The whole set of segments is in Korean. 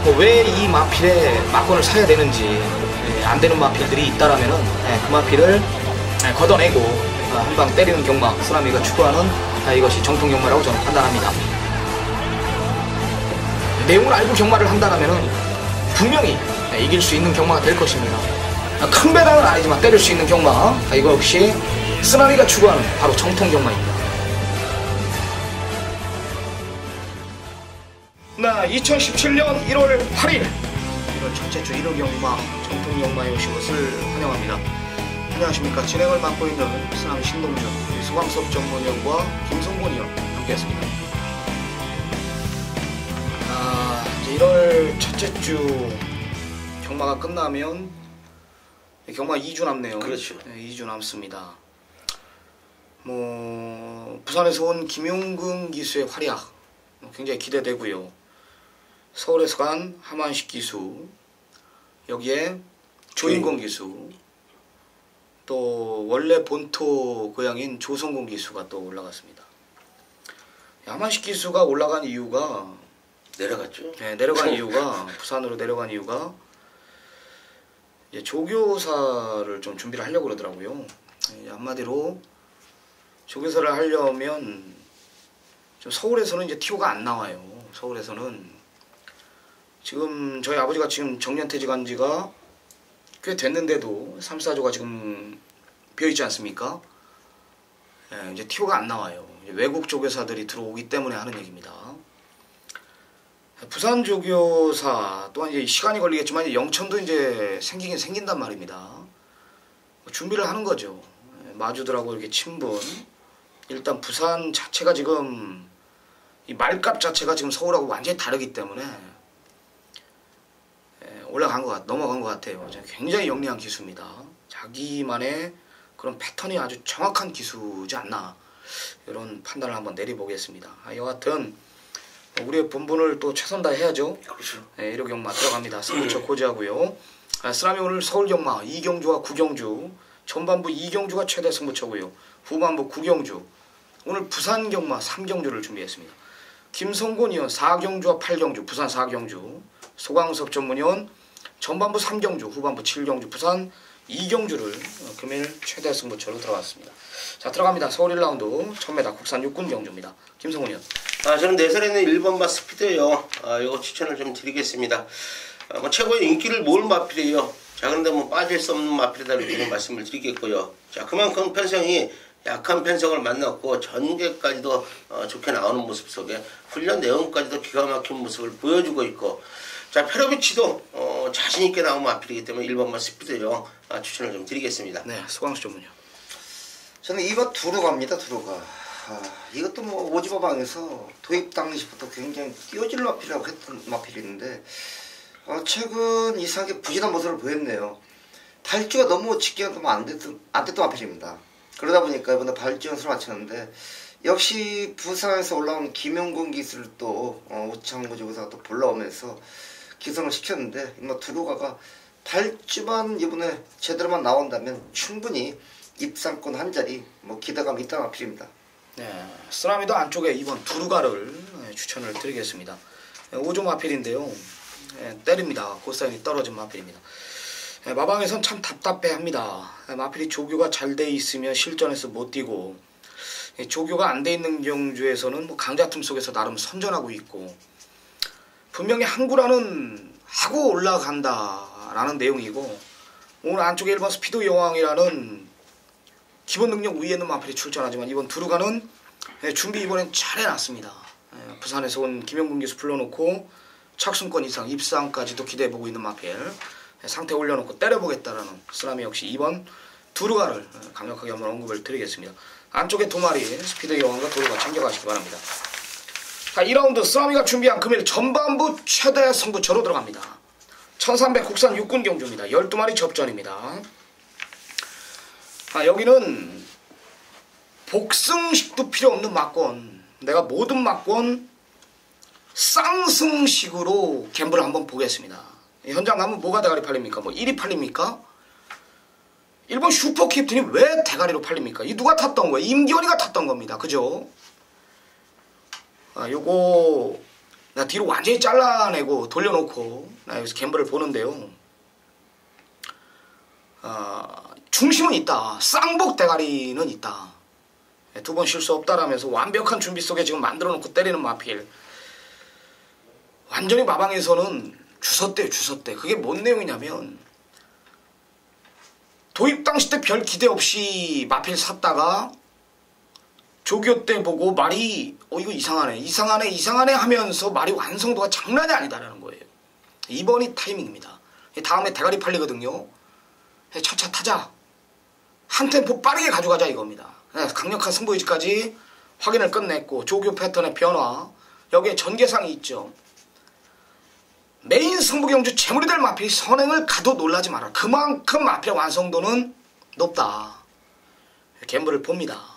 왜 이 마필에 막권을 사야 되는지, 안 되는 마필들이 있다라면은 그 마필을 걷어내고 한 방 때리는 경마, 쓰나미가 추구하는 이것이 정통 경마라고 저는 판단합니다. 내용을 알고 경마를 한다라면은 분명히 이길 수 있는 경마가 될 것입니다. 큰 배당은 아니지만 때릴 수 있는 경마, 이거 역시 쓰나미가 추구하는 바로 정통 경마입니다. 네, 2017년 1월 8일 1월 첫째 주 1호 경마, 정통 경마에 오신 것을 환영합니다. 안녕하십니까. 진행을 맡고 있는 쓰나미 신동준, 소방섭 전문위원과 김성곤 위원 함께했습니다. 이제 1월 첫째 주 경마가 끝나면 경마 2주 남네요. 그렇죠. 네, 2주 남습니다. 부산에서 온 김용근 기수의 활약 굉장히 기대되고요. 서울에서 간 하만식 기수, 여기에 조인권 기수, 또 원래 본토 고향인 조성곤 기수가 또 올라갔습니다. 하만식 기수가 올라간 이유가 내려갔죠. 네, 내려간 이유가 부산으로 내려간 이유가 이제 조교사를 좀 준비를 하려고 그러더라고요. 한마디로 조교사를 하려면 좀 서울에서는 이제 티오가 안 나와요. 서울에서는 지금 저희 아버지가 지금 정년퇴직한 지가 꽤 됐는데도 3, 4조가 지금 비어있지 않습니까? 이제 티오가 안 나와요. 외국 조교사들이 들어오기 때문에 하는 얘기입니다. 부산 조교사 또한 이제 시간이 걸리겠지만 이제 영천도 이제 생기긴 생긴단 말입니다. 준비를 하는 거죠. 마주들하고 이렇게 친분. 일단 부산 자체가 지금 이 말값 자체가 지금 서울하고 완전히 다르기 때문에 넘어간 것 같아요. 굉장히 영리한 기수입니다. 자기만의 그런 패턴이 아주 정확한 기수지 않나, 이런 판단을 한번 내려보겠습니다. 여하튼 우리의 본분을 또 최선 다해야죠. 그렇죠. 1호 경마 들어갑니다. 3부처 고지하고요. 쓰나미 오늘 서울 경마 2경주와 9경주, 전반부 2경주가 최대 승부처고요. 후반부 9경주, 오늘 부산 경마 3경주를 준비했습니다. 김성곤 의원 4경주와 8경주, 부산 4경주, 소강섭 전문위원 전반부 3경주, 후반부 7경주, 부산 2경주를 금일 최대 승부처로 들어갔습니다. 자, 들어갑니다. 서울 1라운드 1000m 국산 육군 경주입니다. 김성훈 의원. 저는 4살에 있는 1번마 스피드예요. 이거 추천을 좀 드리겠습니다. 최고의 인기를 모을 마필이에요. 자, 그런데 빠질 수 없는 마필이다 이렇게 말씀을 드리겠고요. 자, 그만큼 편성이 약한 편성을 만났고 전개까지도 좋게 나오는 모습 속에 훈련 내용까지도 기가 막힌 모습을 보여주고 있고, 자, 페로비치도 자신있게 나온 마필이기 때문에 1번마 스피드요. 추천을 좀 드리겠습니다. 네, 소강수 전문이요. 저는 이거 두루 갑니다. 두루가. 이것도 오지마방에서 도입 당시부터 굉장히 뛰어질 마필이라고 했던 마필이 있는데 최근 이상하게 부진한 모습을 보였네요. 발주가 너무 직기가 너무 안 됐던 마필입니다. 그러다 보니까 이번에 발주 연수를 마쳤는데, 역시 부산에서 올라온 김용근 기수를 또 우창구 조교사가 또 불러오면서 기성을 시켰는데, 두루가가 발주만 이번에 제대로만 나온다면 충분히 입상권 한 자리 기대감이 있다는 마필입니다. 네, 쓰나미도 안쪽에 이번 두루가를 추천을 드리겠습니다. 5조 마필인데요. 때립니다. 고사인이 떨어진 마필입니다. 마방에선 참 답답해합니다. 마필이 조교가 잘 돼 있으면 실전에서 못 뛰고, 조교가 안 돼 있는 경주에서는 강자틈 속에서 나름 선전하고 있고, 분명히 항구라는 하고 올라간다라는 내용이고, 오늘 안쪽에 1번 스피드 여왕이라는 기본 능력 위에 있는 마필이 출전하지만 이번 두루가는 준비 이번엔 잘 해놨습니다. 부산에서 온 김영근 기수 불러놓고 착순권 이상 입상까지도 기대해보고 있는 마필, 상태 올려놓고 때려보겠다라는 쓰나미 역시 2번 두루가를 강력하게 한번 언급을 드리겠습니다. 안쪽에 두 마리 스피드 여왕과 두루가 챙겨가시기 바랍니다. 자, 2라운드 쓰나미가 준비한 금일 전반부 최대 승부처로 들어갑니다. 1300 국산 육군 경주입니다. 12마리 접전입니다. 여기는 복승식도 필요 없는 막권, 내가 모든 막권 쌍승식으로 갬블을 한번 보겠습니다. 현장 가면 뭐가 대가리 팔립니까? 1위 팔립니까? 일본 슈퍼 캡틴이 왜 대가리로 팔립니까? 이 누가 탔던 거예요? 임기원이가 탔던 겁니다. 그죠? 요거 나 뒤로 완전히 잘라내고 돌려놓고 나 여기서 갬블을 보는데요. 중심은 있다. 쌍복 대가리는 있다. 두 번 실수 없다라면서 완벽한 준비 속에 지금 만들어놓고 때리는 마필. 완전히 마방에서는 주섰대요. 주섰대. 그게 뭔 내용이냐면 도입 당시 때 별 기대 없이 마필 샀다가 조교 때 보고 말이 이거 이상하네 하면서 말이 완성도가 장난이 아니다라는 거예요. 이번이 타이밍입니다. 다음에 대가리 팔리거든요. 차차 타자. 한 템포 빠르게 가져가자 이겁니다. 강력한 승부의지까지 확인을 끝냈고 조교 패턴의 변화, 여기에 전개상이 있죠. 메인 승부경주 재물이 될 마필이 선행을 가도 놀라지 마라. 그만큼 마필의 완성도는 높다. 갬블을 봅니다.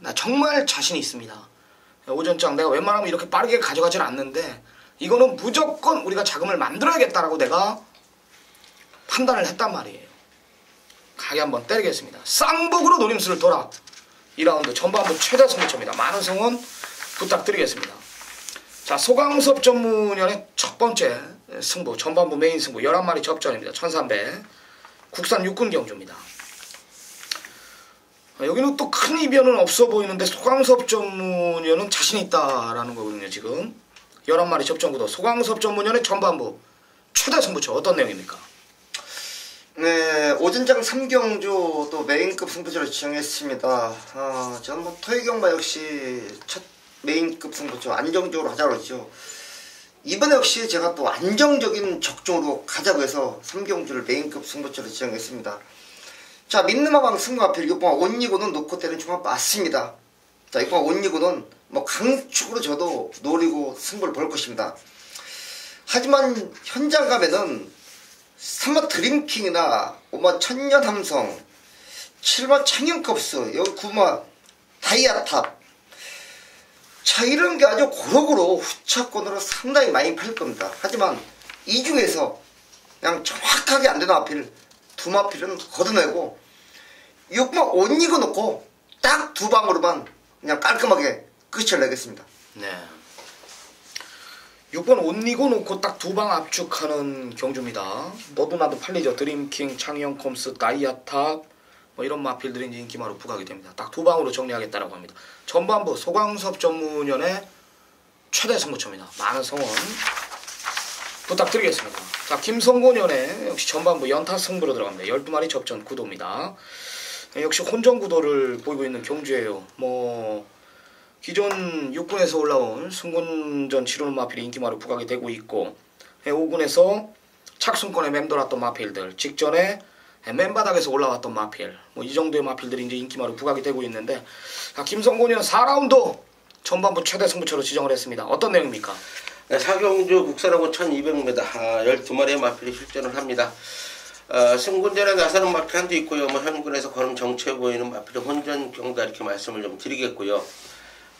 나 정말 자신이 있습니다. 오전장 내가 웬만하면 이렇게 빠르게 가져가질 않는데 이거는 무조건 우리가 자금을 만들어야겠다라고 내가 판단을 했단 말이에요. 가게 한번 때리겠습니다. 쌍복으로 노림수를 돌아. 2라운드 전반부 최대 승부처입니다. 많은 성원 부탁드리겠습니다. 자, 소강섭 전문연의 첫 번째 승부, 전반부 메인 승부 11마리 접전입니다. 1300 국산 육군 경주입니다. 여기는 또 큰 이변은 없어 보이는데 소강섭 전문연은 자신 있다라는 거거든요. 지금 11마리 접전 구도 소강섭 전문연의 전반부 최대 승부처 어떤 내용입니까? 네, 오전장 3경주 또 메인급 승부처를 지정했습니다. 저는 뭐 토해경마 역시 첫 메인급 승부처 안정적으로 하자고 했죠. 이번에 역시 제가 또 안정적인 적중으로 가자고 해서 3경주를 메인급 승부처로 지정했습니다. 자, 민느마방 승마필 6번 온리고는 놓고 때리는 중간 맞습니다. 자, 6번 온리고는 뭐 강축으로 저도 노리고 승부를 볼 것입니다. 하지만 현장 가면은 3번 드림킹이나 5번 천년함성, 7번 창현컵스, 여기 9번 다이아탑. 자, 이런 게 아주 고루고루 후차권으로 상당히 많이 팔 겁니다. 하지만 이 중에서 그냥 정확하게 안 되는 마필, 두 마필은 걷어내고 6번 온리고 놓고 딱 두 방으로만 그냥 깔끔하게 끝을 내겠습니다. 네. 6번 온리고 놓고 딱 두 방 압축하는 경주입니다. 너도 나도 팔리죠. 드림킹, 창영컴스, 다이아탑 뭐 이런 마필들이 이제 인기마로 부각이 됩니다. 딱 두 방으로 정리하겠다라고 합니다. 전반부 소강섭 전문연의 최대 승부처입니다. 많은 성원 부탁드리겠습니다. 자, 김성곤연의 역시 전반부 연타 승부로 들어갑니다. 12마리 접전 구도입니다. 역시 혼전 구도를 보이고 있는 경주예요. 뭐 기존 6군에서 올라온 승군전 치르는 마필이 인기마로 부각이 되고 있고 5군에서 착순권에 맴돌았던 마필들, 직전에 맨바닥에서 올라왔던 마필, 뭐 이 정도의 마필들이 이제 인기마로 부각이 되고 있는데, 김성곤이는 4라운드 전반부 최대 승부처로 지정을 했습니다. 어떤 내용입니까? 네, 사경주 국산하고 1200m 12마리의 마필이 출전을 합니다. 승군전에 나서는 마필 한도 있고요. 뭐 현군에서 걸음 정체 보이는 마필의 혼전 경다 이렇게 말씀을 좀 드리겠고요.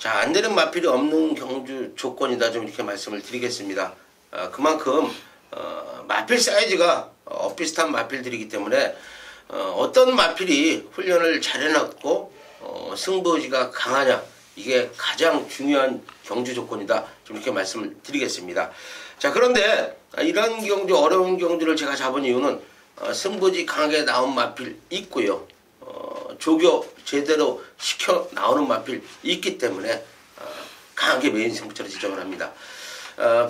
자, 안 되는 마필이 없는 경주 조건이다 좀 이렇게 말씀을 드리겠습니다. 그만큼 마필 사이즈가 비슷한 마필들이기 때문에 어떤 마필이 훈련을 잘 해놨고 승부의지가 강하냐, 이게 가장 중요한 경주 조건이다 좀 이렇게 말씀을 드리겠습니다. 자, 그런데 이런 경주, 어려운 경주를 제가 잡은 이유는 승부의지 강하게 나온 마필 있고요, 조교 제대로 시켜 나오는 마필 있기 때문에 강하게 메인 승부처로 지정을 합니다.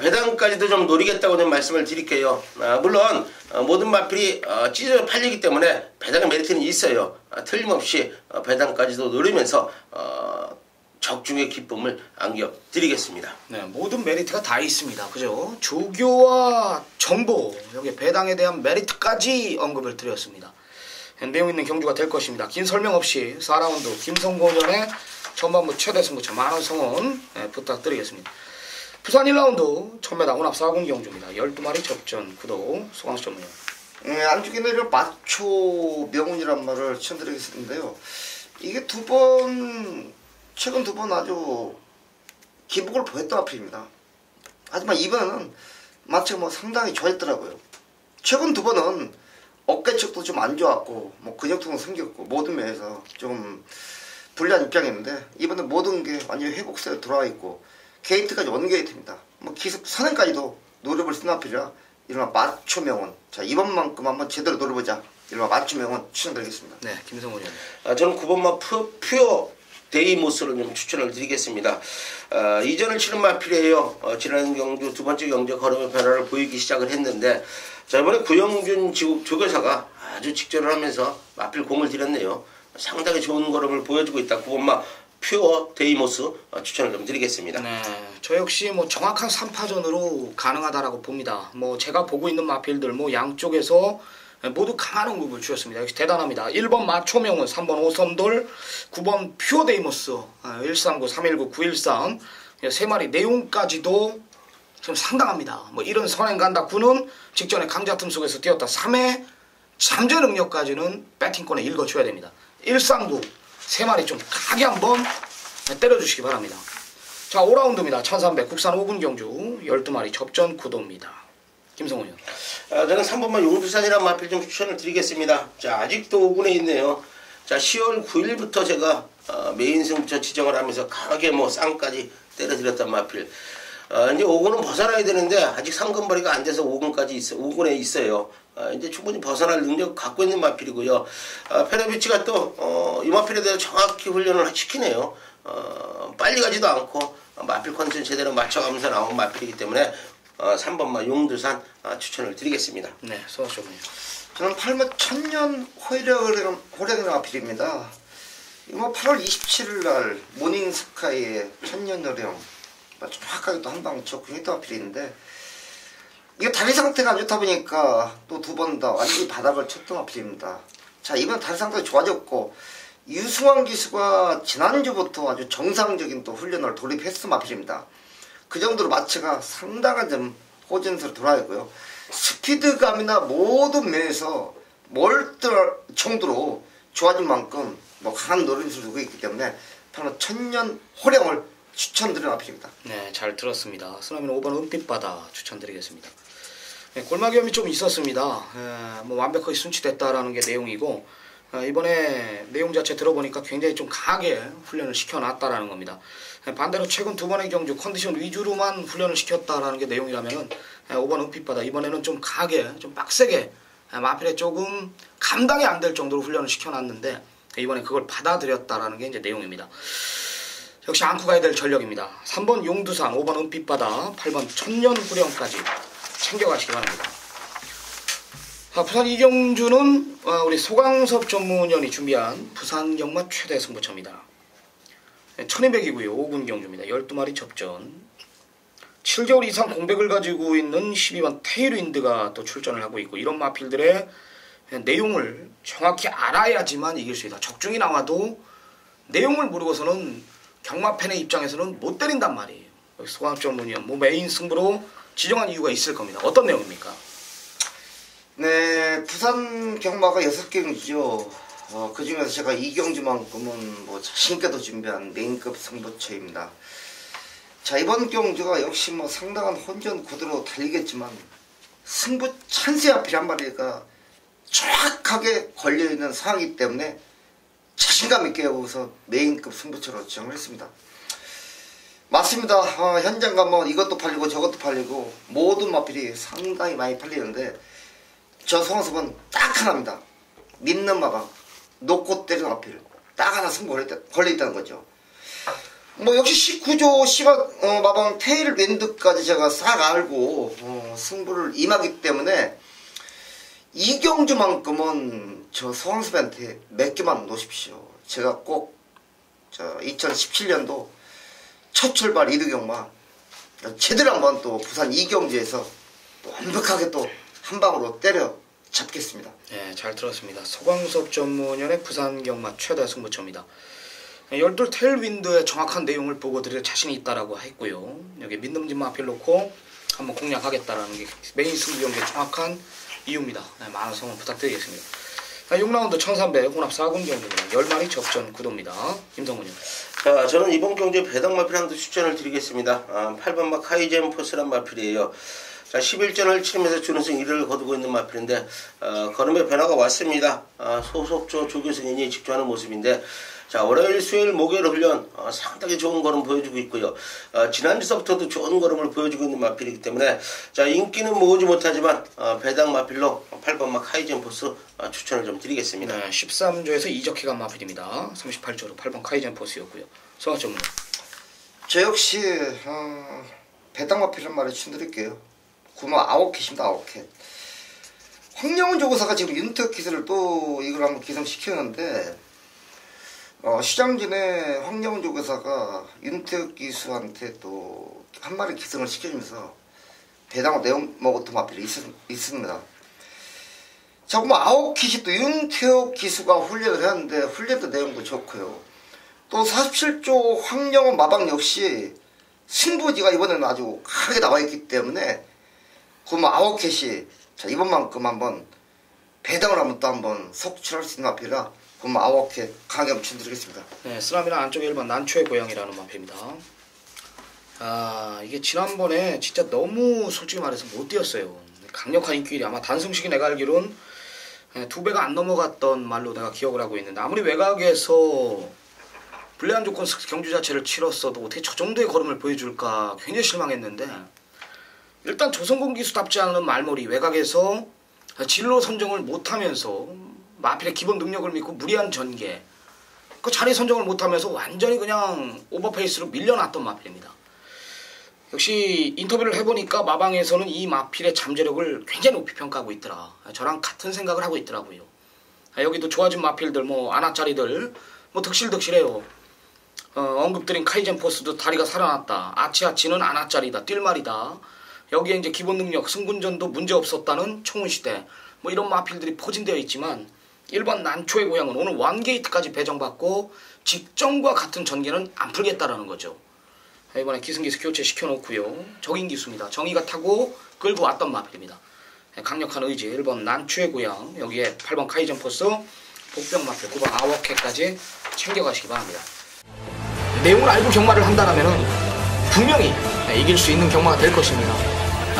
배당까지도 좀 노리겠다고 좀 말씀을 드릴게요. 물론 모든 마필이 찢어 팔리기 때문에 배당의 메리트는 있어요. 틀림없이 배당까지도 노리면서 적중의 기쁨을 안겨드리겠습니다. 네, 모든 메리트가 다 있습니다. 그죠? 조교와 정보, 여기 배당에 대한 메리트까지 언급을 드렸습니다. 내용 있는 경주가 될 것입니다. 긴 설명 없이 4라운드 김성곤연의 전반부 최대 승부처 많은 성원 부탁드리겠습니다. 부산 1라운드 1000m 혼합 4군 경주입니다. 12마리 접전 구도 소강섭 전문연. 안쪽에 내려 마초 명운이란 말을 추천드리겠는데요. 이게 최근 두 번 아주 기복을 보였던 마필입니다. 하지만 이번에는 마초가 뭐 상당히 좋아했더라고요. 최근 두 번은 어깨 쪽도 좀 안 좋았고 뭐 근육통도 생겼고 모든 면에서 좀 불리한 입장이었는데, 이번에 모든 게 완전히 회복세에 돌아와 있고 게이트까지 원게이트입니다. 뭐 기습 선행까지도 노려볼 수 있는 마필이라 이른바 맞춤명은. 자, 이번만큼 한번 제대로 노려보자. 이른바 맞춤명은 추천드리겠습니다. 네, 김성훈 의원. 저는 9번마 퓨어 데이모스를 좀 추천을 드리겠습니다. 이전을 치는 마필이에요. 지난 경주 두 번째 경주 걸음의 변화를 보이기 시작을 했는데, 자, 이번에 구영준 조교사가 아주 직전을 하면서 마필 공을 들였네요. 상당히 좋은 걸음을 보여주고 있다. 9번마 퓨어 데이모스 추천을 좀 드리겠습니다. 네, 저 역시 뭐 정확한 3파전으로 가능하다라고 봅니다. 뭐 제가 보고 있는 마필들 뭐 양쪽에서 모두 강한 응급을 주셨습니다. 역시 대단합니다. 1번 마초명은, 3번 오섬돌, 9번 퓨어데이모스, 139, 319, 913 세 마리 내용까지도 좀 상당합니다. 뭐 이런 선행 간다 9는 직전에 강자 틈 속에서 뛰었다 3회 잠재 능력까지는 배팅권에 읽어줘야 됩니다. 139 세 마리 좀 강하게 한번 때려주시기 바랍니다. 자, 5라운드입니다. 1300 국산 5분 경주 12마리 접전 구도입니다. 김성훈 의원. 저는 3번만 용두산이라는 마필 좀 추천을 드리겠습니다. 자, 아직도 5군에 있네요. 자, 10월 9일부터 제가 메인 승부처 지정을 하면서 강하게 뭐 쌍까지 때려드렸던 마필. 이제 5군은 벗어나야 되는데 아직 상금벌이가 안 돼서 5군에 있어요. 이제 충분히 벗어날 능력 갖고 있는 마필이고요. 페레비치가 또 이 마필에 대해서 정확히 훈련을 시키네요. 빨리 가지도 않고 마필 컨디션 제대로 맞춰가면서 나온 마필이기 때문에 3번마 용두산 추천을 드리겠습니다. 네, 소아쇼님. 저는 8번 천년 호랭이 마필입니다. 뭐 8월 27일 날 모닝스카이의 천년 호령 정확하게 또 한 방 쳤고 히트 마필인데, 이게 다리 상태가 안 좋다 보니까 또 두 번 더 완전히 바닥을 쳤던 마필입니다. 자, 이번 다리 상태가 좋아졌고 유승환 기수가 지난주부터 아주 정상적인 또 훈련을 돌입했을 마필입니다. 그 정도로 마체가 상당한 좀 호전세로 돌아가고요. 스피드감이나 모든 면에서 멀떨 정도로 좋아진 만큼 뭐 강한 노림수를 두고 있기 때문에 저는 천년 호령을 추천드리는 마필입니다. 네, 잘 들었습니다. 쓰나미는 5번 은빛바다 추천드리겠습니다. 네, 골마기염이 좀 있었습니다. 뭐 완벽하게 순치됐다라는 게 내용이고, 이번에 내용 자체 들어보니까 굉장히 좀 강하게 훈련을 시켜놨다라는 겁니다. 반대로 최근 두 번의 경주 컨디션 위주로만 훈련을 시켰다라는 게 내용이라면은 5번 은빛바다 이번에는 좀 강하게, 좀 빡세게 마필에 조금 감당이 안 될 정도로 훈련을 시켜놨는데 이번에 그걸 받아들였다라는 게 이제 내용입니다. 역시 안고 가야 될 전력입니다. 3번 용두산, 5번 은빛바다, 8번 천년구령까지 챙겨가시기 바랍니다. 자, 부산 이경주는 우리 소강섭 전문위원이 준비한 부산 경마 최대 승부처입니다. 1200이고요. 5군 경주입니다. 12마리 접전. 7개월 이상 공백을 가지고 있는 12번 테일윈드가 또 출전을 하고 있고, 이런 마필들의 내용을 정확히 알아야지만 이길 수 있다. 적중이 나와도 내용을 모르고서는 경마팬의 입장에서는 못 때린단 말이에요. 소강섭 전문위원 뭐 메인 승부로 지정한 이유가 있을 겁니다. 어떤 내용입니까? 네, 부산 경마가 6경주죠. 그 중에서 제가 2경주만큼은 뭐 자신있게도 준비한 메인급 승부처입니다. 자, 이번 경주가 역시 뭐 상당한 혼전 구도로 달리겠지만 승부 찬스 앞이 한 마리가 정확하게 걸려있는 상황이기 때문에 자신감 있게 여기서 메인급 승부처로 지정을 했습니다. 맞습니다. 현장 가면 이것도 팔리고 저것도 팔리고 모든 마필이 상당히 많이 팔리는데 저 소강섭은 딱 하나입니다. 믿는 마방, 놓고 때리는 마필 딱 하나 승부 걸려있다는 거죠. 뭐 역시 19조 마방 테일윈드까지 제가 싹 알고 승부를 임하기 때문에 이경주만큼은 저 소강섭한테 몇 개만 놓으십시오. 제가 꼭 2017년도 첫 출발 이두경마 제대로 한번 또 부산 이경주에서 또 완벽하게 또 한 방으로 때려 잡겠습니다. 네, 잘 들었습니다. 소강섭 전문위원의 부산 경마 최대 승부처입니다. 12 테일윈드의 정확한 내용을 보고 드릴 자신이 있다라고 했고요. 여기 믿음진 마필 놓고 한번 공략하겠다라는 게 메인 승부 경기의 정확한 이유입니다. 네, 많은 성원 부탁드리겠습니다. 6라운드 1300 혼합 4군 경기입니다. 10마리 접전 구도입니다. 김성훈님. 자, 저는 이번 경주에 배당 마필 한도 추천을 드리겠습니다. 8번마 카이젠 포스란 마필이에요. 자, 11전을 치르면서 준우승 1위를 거두고 있는 마필인데 걸음의 변화가 왔습니다. 소속조 조교승인이 직조하는 모습인데 자, 월요일, 수요일, 목요일 훈련 상당히 좋은 걸음 보여주고 있고요. 지난주서부터도 좋은 걸음을 보여주고 있는 마필이기 때문에 자, 인기는 모으지 못하지만 배당 마필로 8번마 카이젠 포스 추천을 좀 드리겠습니다. 네, 13조에서 이적해가 마필입니다. 38조로 8번 카이젠 포스였고요. 성화 전문. 저 역시 배당 마필한 말을 추천드릴게요. 9만 9캣입니다. 9캣. 황영훈 조교사가 지금 윤태혁 기술을 또 이걸 한번 기성시켰는데 시장 전에 황영훈 조교사가 윤태혁 기수한테 또 한 마리 기성을 시켜주면서 배당을 내어먹었던 마필이 있습니다. 자, 그럼 9캣이 또 윤태혁 기수가 훈련을 했는데 훈련도 내용도 좋고요. 또 47조 황영훈 마방 역시 승부지가 이번에는 아주 크게 나와있기 때문에 그러면 9캣이 자, 이번만큼 한번 배당을 한번 속출할 수 있는 마필이라 그러면 9캣 강하게 추천드리겠습니다. 네, 쓰라미는 안쪽에 1번 난초의 고향이라는 마필입니다. 이게 지난번에 진짜 너무 솔직히 말해서 못 뛰었어요. 강력한 인기일이 아마 단승식이 내가 알기로는 2배가 안 넘어갔던 말로 내가 기억을 하고 있는데 아무리 외곽에서 불리한 조건 경주 자체를 치렀어도 어떻게 저 정도의 걸음을 보여줄까 굉장히 실망했는데 일단 조선공 기수답지 않은 말머리 외곽에서 진로 선정을 못하면서 마필의 기본 능력을 믿고 무리한 전개 그 자리 선정을 못하면서 완전히 그냥 오버페이스로 밀려났던 마필입니다. 역시 인터뷰를 해보니까 마방에서는 이 마필의 잠재력을 굉장히 높이 평가하고 있더라. 저랑 같은 생각을 하고 있더라고요. 여기도 좋아진 마필들 뭐 아나짜리들 뭐 득실득실해요. 언급드린 카이젠 포스도 다리가 살아났다. 아치아치는 아나짜리다. 뛸말이다. 여기에 이제 기본 능력 승군전도 문제 없었다는 총훈시대 뭐 이런 마필들이 포진되어 있지만 1번 난초의 고향은 오늘 원게이트까지 배정받고 직전과 같은 전개는 안 풀겠다라는 거죠. 이번에 기승기수 교체 시켜놓고요. 적인 기수입니다. 정의가 타고 끌고 왔던 마필입니다. 강력한 의지 1번 난초의 고향 여기에 8번 카이젠 포스 복병 마필 9번 아워케까지 챙겨가시기 바랍니다. 내용을 알고 경마를 한다면 분명히 이길 수 있는 경마가 될 것입니다.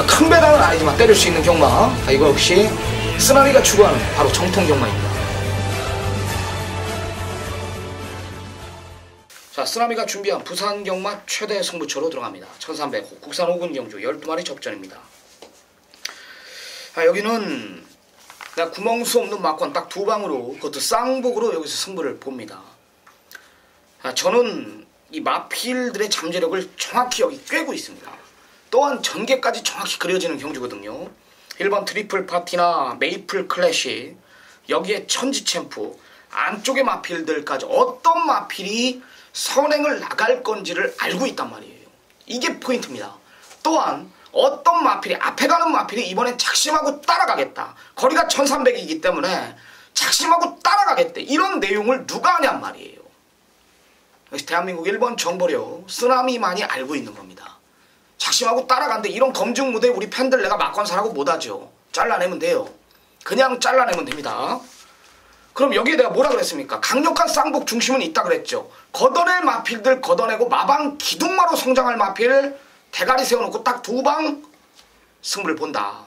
큰 배당은 아니지만 때릴 수 있는 경마 이거 역시 쓰라미가 추구하는 바로 정통 경마입니다. 자, 쓰라미가 준비한 부산 경마 최대 승부처로 들어갑니다. 1300 국산 5군 경주 12마리 접전입니다. 여기는 그냥 구멍수 없는 막권 딱 두 방으로 그것도 쌍복으로 여기서 승부를 봅니다. 저는 이 마필들의 잠재력을 정확히 여기 꿰고 있습니다. 또한 전개까지 정확히 그려지는 경주거든요. 1번 트리플 파티나 메이플 클래시 여기에 천지챔프 안쪽의 마필들까지 어떤 마필이 선행을 나갈 건지를 알고 있단 말이에요. 이게 포인트입니다. 또한 어떤 마필이 앞에 가는 마필이 이번엔 작심하고 따라가겠다. 거리가 1300이기 때문에 작심하고 따라가겠대. 이런 내용을 누가 하냔 말이에요. 대한민국 1번 정보력 쓰나미만이 알고 있는 겁니다. 작심하고 따라간데 이런 검증 무대에 우리 팬들 내가 막관사라고 못하죠. 잘라내면 돼요. 그냥 잘라내면 됩니다. 그럼 여기에 내가 뭐라 그랬습니까? 강력한 쌍복 중심은 있다 그랬죠. 걷어낼 마필들 걷어내고 마방 기둥마로 성장할 마필 대가리 세워놓고 딱 두 방 승부를 본다.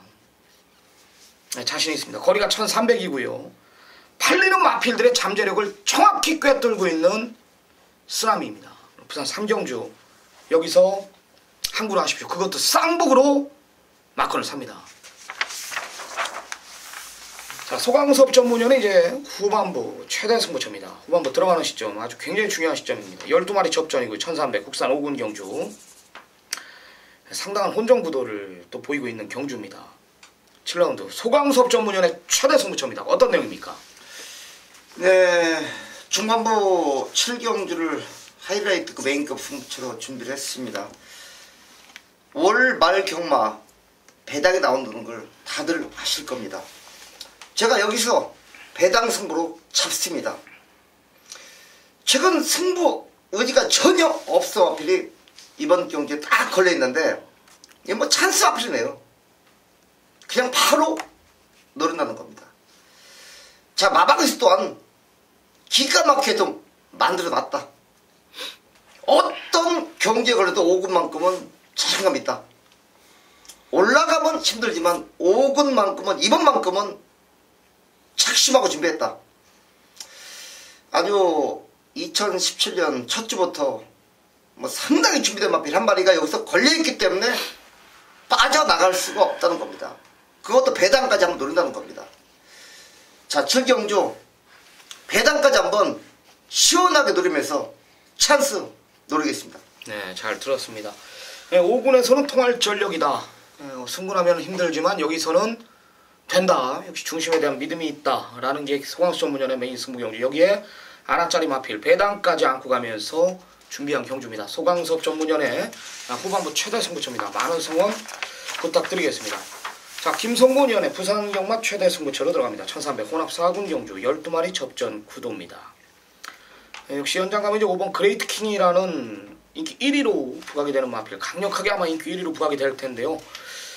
자신 있습니다. 거리가 1300이고요. 팔리는 마필들의 잠재력을 정확히 꿰뚫고 있는 쓰나미입니다. 부산 삼경주 여기서 항구를 하십시오. 그것도 쌍복으로 마건을 삽니다. 자, 소강섭 전문위원회 이제 후반부 최대 승부처입니다. 후반부 들어가는 시점 아주 굉장히 중요한 시점입니다. 12마리 접전이고 1300 국산 5군 경주 상당한 혼종 구도를 또 보이고 있는 경주입니다. 7라운드 소강섭 전문위원회 최대 승부처입니다. 어떤 내용입니까? 네, 중반부 7경주를 하이라이트급 메인급 승부처로 준비를 했습니다. 월 말 경마 배당이 나온다는 걸 다들 아실 겁니다. 제가 여기서 배당 승부로 잡습니다. 최근 승부 의지가 전혀 없어 마필이 이번 경기에 딱 걸려있는데 이게 뭐 찬스 마필이네요. 그냥 바로 노린다는 겁니다. 자, 마방에서 또한 기가 막히게 좀 만들어놨다. 어떤 경기에 걸려도 5군만큼은 자신감 있다. 올라가면 힘들지만 5군만큼은 이번만큼은 착심하고 준비했다. 아주 2017년 첫 주부터 뭐 상당히 준비된 마필 한 마리가 여기서 걸려있기 때문에 빠져나갈 수가 없다는 겁니다. 그것도 배당까지 한번 노린다는 겁니다. 자, 7경주 배당까지 한번 시원하게 노리면서 찬스 노리겠습니다. 네, 잘 들었습니다. 네, 5군에서는 통할 전력이다. 승부하면 힘들지만 여기서는 된다. 역시 중심에 대한 믿음이 있다라는 게 소강수 전문연의 메인 승부 경주. 여기에 하나짜리 마필 배당까지 안고 가면서 준비한 경주입니다. 소강섭 전문연의 후반부 최대 승부처입니다. 많은 성원 부탁드리겠습니다. 자, 김성곤 위원의 부산 경마 최대 승부처로 들어갑니다. 1300 혼합 4군 경주 12마리 접전 구도입니다. 역시 현장 가면 이제 5번 그레이트 킹이라는 인기 1위로 부각이 되는 마필, 강력하게 아마 인기 1위로 부각이 될 텐데요.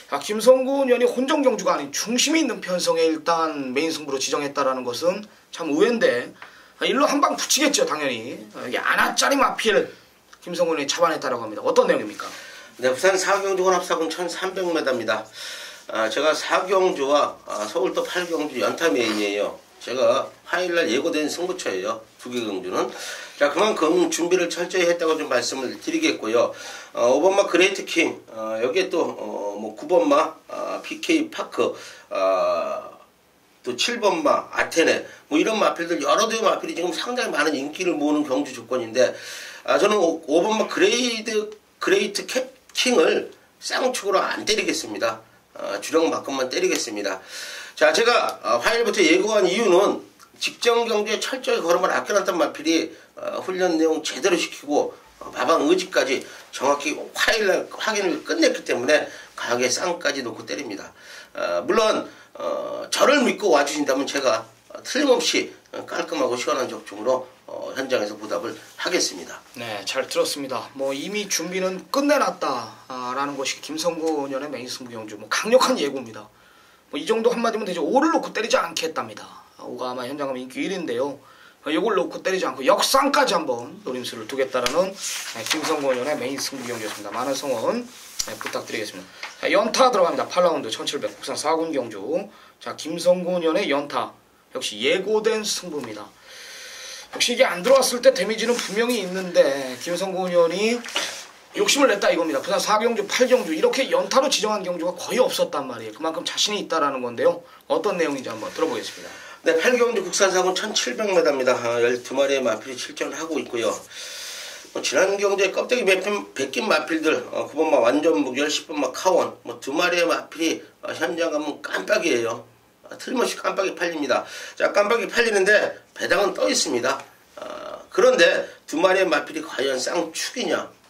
자, 김성곤 위원이 혼전 경주가 아닌 중심이 있는 편성에 일단 메인 승부로 지정했다라는 것은 참 의외인데, 일로 한 방 붙이겠죠 당연히. 이게 하나짜리 마필 김성곤 위원이 잡아냈다라고 합니다. 어떤 내용입니까? 네, 부산 4경주 혼합사군 1300m입니다. 제가 4경주와 서울도 8경주 연타 메인이에요. 제가 화요일날 예고된 승부처예요. 두 개 경주는. 자, 그만큼 준비를 철저히 했다고 좀 말씀을 드리겠고요. 5번마 그레이트 킹, 여기에 또 9번마 PK 파크, 또 7번마 아테네, 뭐 이런 마필들 여러 대의 마필이 지금 상당히 많은 인기를 모으는 경주 조건인데, 저는 5번마 그레이트 킹을 쌍축으로 안 때리겠습니다. 주력만큼만 때리겠습니다. 자, 제가 화요일부터 예고한 이유는 직전 경주에 철저히 걸음을 아껴놨던 마필이 훈련 내용 제대로 시키고 마방 의지까지 정확히 화요일날 확인을 끝냈기 때문에 강하게 쌍까지 놓고 때립니다. 물론 저를 믿고 와주신다면 제가 틀림없이 깔끔하고 시원한 적중으로 현장에서 보답을 하겠습니다. 네, 잘 들었습니다. 뭐 이미 준비는 끝내놨다라는 것이 김성곤 위원의 메인 승부 경주, 뭐 강력한 예고입니다. 뭐 이 정도 한마디면 되죠. 5를 놓고 때리지 않겠답니다. 5가 아마 현장 가면 인기 1인데요. 이걸 놓고 때리지 않고 역상까지 한번 노림수를 두겠다라는 김성곤 위원의 메인 승부 경주였습니다. 많은 성원 부탁드리겠습니다. 자, 연타 들어갑니다. 8라운드 1700 국산 4군 경주. 자, 김성곤 위원의 연타 역시 예고된 승부입니다. 역시 이게 안 들어왔을 때 데미지는 분명히 있는데 김성곤 위원이 욕심을 냈다 이겁니다. 부산 4경주, 8경주 이렇게 연타로 지정한 경주가 거의 없었단 말이에요. 그만큼 자신이 있다라는 건데요. 어떤 내용인지 한번 들어보겠습니다. 네, 8경주 국산사군 1700m입니다. 12마리의 마필이 출전을 하고 있고요. 지난 경주에 껍데기 벗긴 마필들 9번마 완전무결, 10번마 카원 2마리의 마필이 현장 가면 깜빡이에요. 틀림없이 깜빡이 팔립니다. 자, 깜빡이 팔리는데 배당은 떠 있습니다. 그런데 2마리의 마필이 과연 쌍축이냐?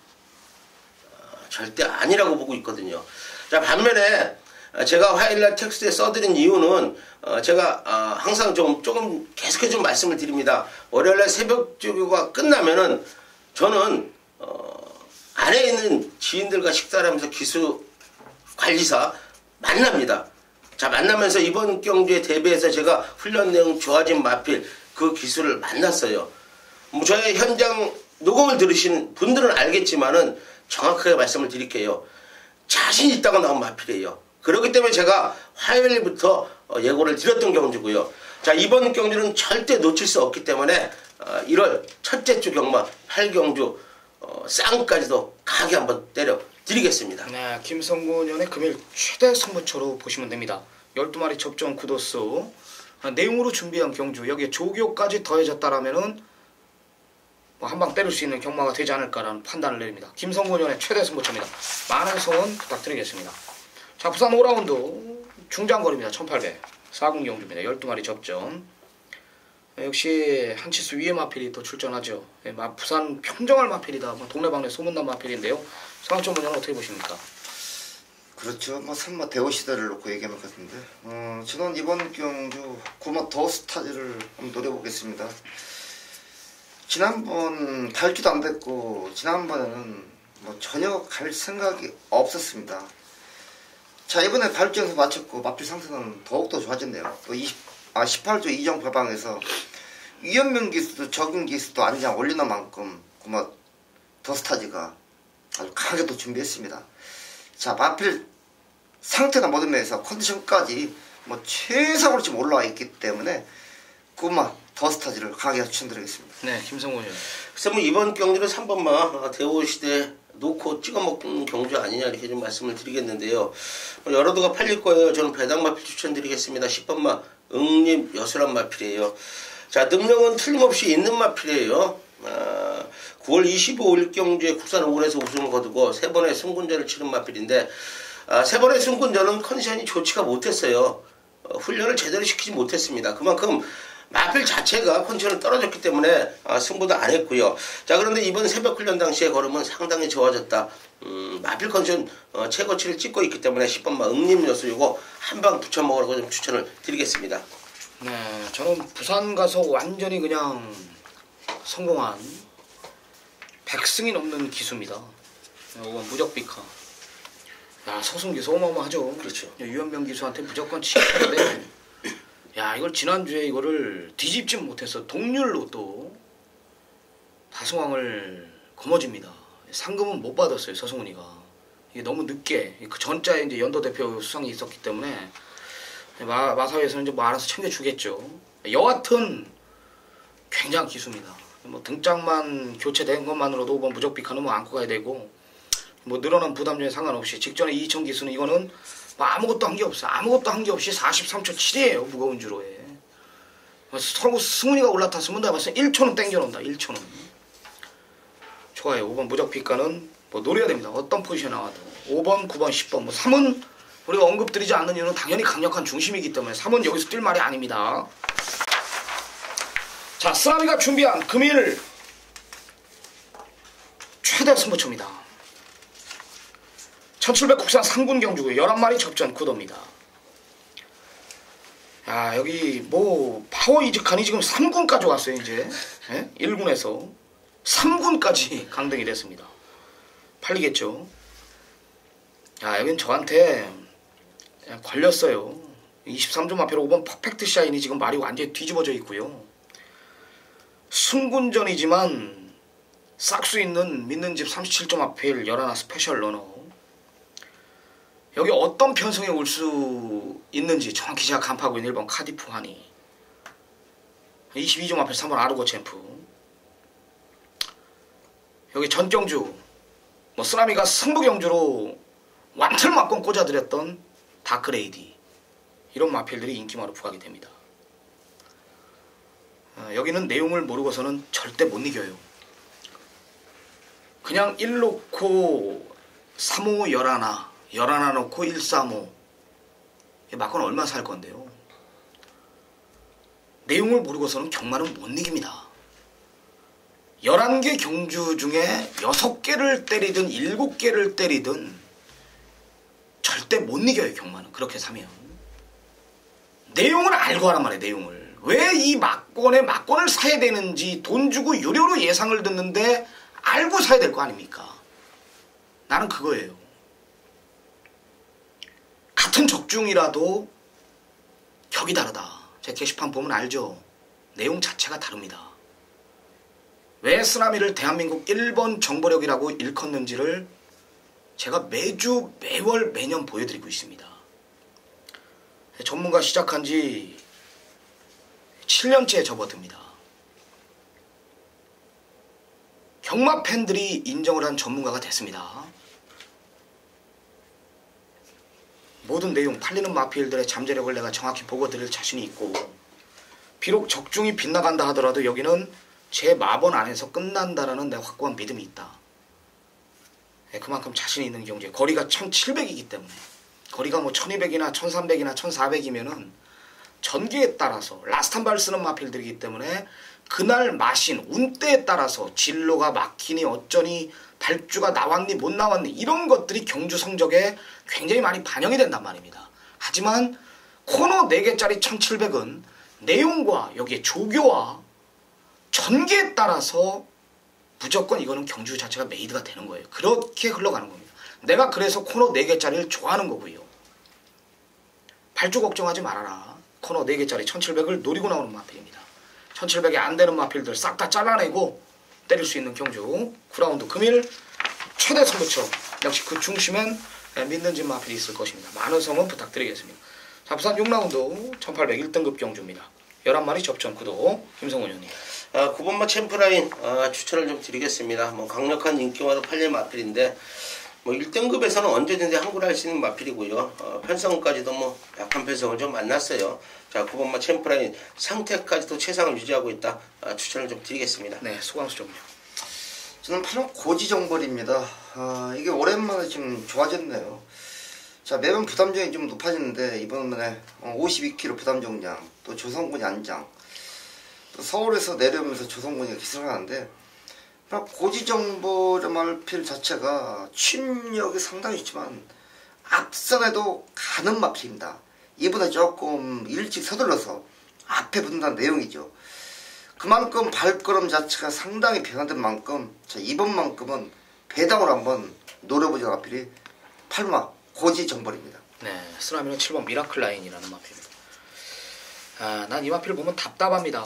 절대 아니라고 보고 있거든요. 자, 반면에 제가 화요일날 텍스트에 써드린 이유는 제가 항상 조금 계속해서 좀 말씀을 드립니다. 월요일날 새벽 조교가 끝나면은 저는 안에 있는 지인들과 식사를 하면서 기수 관리사 만납니다. 자, 만나면서 이번 경주에 대비해서 제가 훈련 내용 좋아진 마필 그 기수를 만났어요. 뭐 저의 현장 녹음을 들으신 분들은 알겠지만은 정확하게 말씀을 드릴게요. 자신 있다고 나온 마필이에요. 그렇기 때문에 제가 화요일부터 예고를 드렸던 경주고요. 자, 이번 경주는 절대 놓칠 수 없기 때문에 1월 첫째 주 경마 8경주 쌍까지도 강하게 한번 때려 드리겠습니다. 네, 김성곤 위원의 금일 최대 승부처로 보시면 됩니다. 12마리 접전 구도수 내용으로 준비한 경주, 여기에 조교까지 더해졌다라면은 한방 때릴 수 있는 경마가 되지 않을까라는 판단을 내립니다. 김성곤 위원의 최대 승부처입니다. 많은 성원 부탁드리겠습니다. 자, 부산 5라운드 중장거리입니다. 1800 4군 경주입니다. 12마리 접전. 역시 한치수 위에 마필이 또 출전하죠. 부산 평정할 마필이다. 동네방네 소문난 마필인데요. 성학전 분야는 어떻게 보십니까? 그렇죠. 뭐 산마 대호 시대를 놓고 얘기하면 같은데, 저는 이번 경주 고마 더 스타즈를 한번 노려보겠습니다. 지난번 발주도 안 됐고 지난번에는 뭐 전혀 갈 생각이 없었습니다. 자, 이번에 발주에서 마쳤고 마필 상태는 더욱더 좋아졌네요. 또 18조 이정 발방에서 위연명 기수도 적응 기수도 안장 올리는 만큼 고마 더 스타즈가 아주 강하게 또 준비했습니다. 자, 마필 상태나 모든 면에서 컨디션까지 뭐 최상으로 지금 올라와 있기 때문에 고마 더스타즈를 강하게 추천드리겠습니다. 네, 김성훈 의원. 그래서 뭐 이번 경기는 3번마 대우시대 놓고 찍어먹는 경주 아니냐 이렇게 좀 말씀을 드리겠는데요. 여러도가 팔릴 거예요. 저는 배당 마필 추천드리겠습니다. 10번마 응립 여수란 마필이에요. 자, 능력은 틀림없이 있는 마필이에요. 9월 25일 경주에 국산 5군에서 우승을 거두고 3번의 승군전을 치른 마필인데 3번의 승군전은 컨디션이 좋지가 못했어요. 훈련을 제대로 시키지 못했습니다. 그만큼 마필 자체가 컨디션이 떨어졌기 때문에 승부도 안 했고요. 자, 그런데 이번 새벽 훈련 당시에 걸음은 상당히 좋아졌다. 마필 컨디션 최고치를 찍고 있기 때문에 10번마 응립여수 이거 한방 붙여먹으라고 좀 추천을 드리겠습니다. 네, 저는 부산 가서 완전히 그냥 성공한 100승이 넘는 기수입니다. 5번 무적비카. 야, 서승 기수 어마어마하죠. 그렇죠. 유현명 기수한테 무조건 치는데 야, 이걸 지난주에 이거를 뒤집지 못해서 동률로 또 다승왕을 거머쥡니다. 상금은 못 받았어요, 서승훈이가. 이게 너무 늦게 그 전자에 이제 연도 대표 수상이 있었기 때문에 마사회에서는 이제 뭐 알아서 챙겨주겠죠. 여하튼 굉장한 기수입니다. 뭐 등짝만 교체된 것만으로도 5번 무적비카는 뭐 안고 가야 되고 뭐 늘어난 부담률에 상관없이 직전에 2000 기수는 이거는 뭐 아무것도 한 게 없어. 아무것도 한 게 없이 43초 7이에요. 무거운 주로에. 서로 승훈이가 올라탔으면 내가 봤을 때 1초는 땡겨놓는다. 1초는. 좋아요. 5번 무적비카는 뭐 노려야 됩니다. 어떤 포지션 나와도. 5번, 9번, 10번. 뭐 3은 우리가 언급드리지 않는 이유는 당연히 강력한 중심이기 때문에 3은 여기서 뛸 말이 아닙니다. 자, 쓰라미가 준비한 금일 최대 승부처입니다. 1700 국산 상군 경주고 11마리 접전 구도입니다. 야, 여기 뭐 파워 이직한이 지금 3군까지 왔어요. 이제 1군에서 3군까지 강등이 됐습니다. 팔리겠죠. 야, 여긴 저한테 걸렸어요. 23점 앞에로 5번 퍼펙트 샤인이 지금 말이 완전히 뒤집어져 있고요. 승군전이지만 싹수 있는 믿는 집 37점 앞에 11 스페셜 러너. 여기 어떤 편성이 올 수 있는지 정확히 제가 간파하고 있는 1번 카디프 하니, 22점 앞에 3번 아르고 챔프. 여기 전경주 뭐 쓰라미가 승부경주로 완틀막건 꽂아드렸던 다크레이디, 이런 마필들이 인기마로 부각이 됩니다. 여기는 내용을 모르고서는 절대 못 이겨요. 그냥 1 놓고 3호 11 놓고 1, 3호 막건 얼마 살 건데요. 내용을 모르고서는 경마는 못 이깁니다. 11개 경주 중에 6개를 때리든 7개를 때리든 절대 못 이겨요. 경마는 그렇게 사면. 내용을 알고 하란 말이에요. 내용을. 왜 이 막권을 사야 되는지 돈 주고 유료로 예상을 듣는데 알고 사야 될 거 아닙니까? 나는 그거예요. 같은 적중이라도 격이 다르다. 제 게시판 보면 알죠. 내용 자체가 다릅니다. 왜 쓰라미를 대한민국 1번 정보력이라고 일컫는지를 제가 매주 매월 매년 보여드리고 있습니다. 전문가 시작한 지 7년째 접어듭니다. 경마 팬들이 인정을 한 전문가가 됐습니다. 모든 내용, 팔리는 마필들의 잠재력을 내가 정확히 보고 드릴 자신이 있고, 비록 적중이 빗나간다 하더라도 여기는 제 마번 안에서 끝난다라는 내 확고한 믿음이 있다. 그만큼 자신 있는 경주에 거리가 1700이기 때문에, 거리가 뭐 1200이나 1300이나 1400이면은 전기에 따라서 라스트 한 발 쓰는 마필들이기 때문에 그날 마신 운때에 따라서 진로가 막히니 어쩌니 발주가 나왔니 못 나왔니 이런 것들이 경주 성적에 굉장히 많이 반영이 된단 말입니다. 하지만 코너 4개짜리 1700은 내용과 여기에 조교와 전개에 따라서 무조건 이거는 경주 자체가 메이드가 되는 거예요. 그렇게 흘러가는 겁니다. 내가 그래서 코너 4개짜리를 좋아하는 거고요. 발주 걱정하지 말아라. 코너 4개짜리 1700을 노리고 나오는 마필입니다. 1700이 안 되는 마필들 싹 다 잘라내고 때릴 수 있는 경주 9라운드 금일 최대 승부처. 역시 그 중심엔 믿는 집 마필이 있을 것입니다. 많은 성원 부탁드리겠습니다. 자, 부산 6라운드 1800 1등급 경주입니다. 11마리 접전 구도. 김성훈 의원님. 9번마 챔프라인 추천을 좀 드리겠습니다. 뭐 강력한 인기와로 팔릴 마필인데 뭐 1등급에서는 언제든지 항구를 할 수 있는 마필이고요. 편성까지도 뭐 약한 편성을 좀 만났어요. 자, 9번마 챔프라인 상태까지도 최상을 유지하고 있다. 추천을 좀 드리겠습니다. 네, 소광수 좀요. 저는 8번 고지정벌입니다. 이게 오랜만에 지금 좋아졌네요. 자, 매번 부담정이 좀 높아지는데 이번에 52kg 부담정량, 또 조성군이 안장, 또 서울에서 내려오면서 조성군이 기승을 하는데 고지정벌의 마필 자체가 침력이 상당히 있지만 앞선에도 가는 마필입니다. 이보다 조금 일찍 서둘러서 앞에 붙는다는 내용이죠. 그만큼 발걸음 자체가 상당히 변화된 만큼 자, 이번만큼은 배당으로 한번 노려보자 마필이 8마 고지정벌입니다. 네, 쓰라미는 7번 미라클라인이라는 마필입니다. 난 이 마필을 보면 답답합니다.